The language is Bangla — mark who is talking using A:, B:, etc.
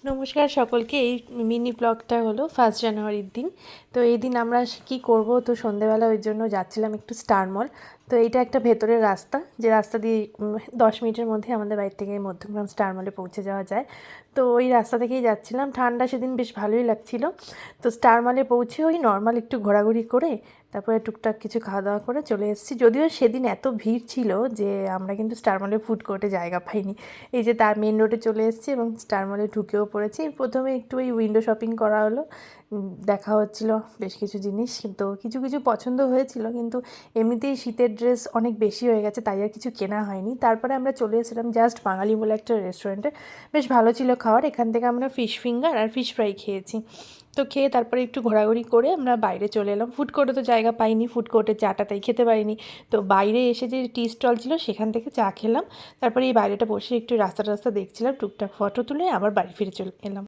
A: নমস্কার সকলকে। এই মিনি ব্লগটা হলো 1 জানুয়ারির দিন। তো এই দিন আমরা কি করব, তো সন্ধেবেলা ওই জন্য যাচ্ছিলাম একটু স্টার মল। তো এইটা একটা ভেতরের রাস্তা, যে রাস্তা দিয়ে 10 মিনিটের মধ্যে আমাদের বাড়ি থেকে মধ্যমগ্রাম স্টার মলে পৌঁছে যাওয়া যায়। তো ওই রাস্তা থেকেই যাচ্ছিলাম, ঠান্ডা সেদিন বেশ ভালোই লাগছিল। তো স্টার মলে পৌঁছে ওই নর্মাল একটু ঘোরাঘুরি করে তারপরে টুকটাক কিছু খাওয়া দাওয়া করে চলে এসেছি। যদিও সেদিন এত ভিড় ছিল যে আমরা কিন্তু স্টার মলে ফুড কোর্টে জায়গা পাইনি। এই যে তার মেন রোডে চলে এসেছি এবং স্টার মলে ঢুকেও পড়েছি। প্রথমে একটু ওই উইন্ডো শপিং করা হলো, দেখা হচ্ছিল বেশ কিছু জিনিস, তো কিছু কিছু পছন্দ হয়েছিল, কিন্তু এমনিতেই শীতের ড্রেস অনেক বেশি হয়ে গেছে, তাই আর কিছু কেনা হয়নি। তারপরে আমরা চলে এসেছিলাম জাস্ট বাঙালি বলে একটা রেস্টুরেন্টে। বেশ ভালো ছিল খাবার, এখান থেকে আমরা ফিশ ফিঙ্গার আর ফিশ ফ্রাই খেয়েছি। তো খেয়ে তারপরে একটু ঘোরাঘুরি করে আমরা বাইরে চলে এলাম। ফুড কোর্টে তো জায়গা পাইনি, ফুড কোর্টে চাটা তাই খেতে পারিনি। তো বাইরে এসে যে টি স্টল ছিল সেখান থেকে চা খেলাম। তারপরে এই বাইরেটা বসে একটু রাস্তা দেখছিলাম, টুকটাক ফটো তুলে আবার বাড়ি ফিরে চলে এলাম।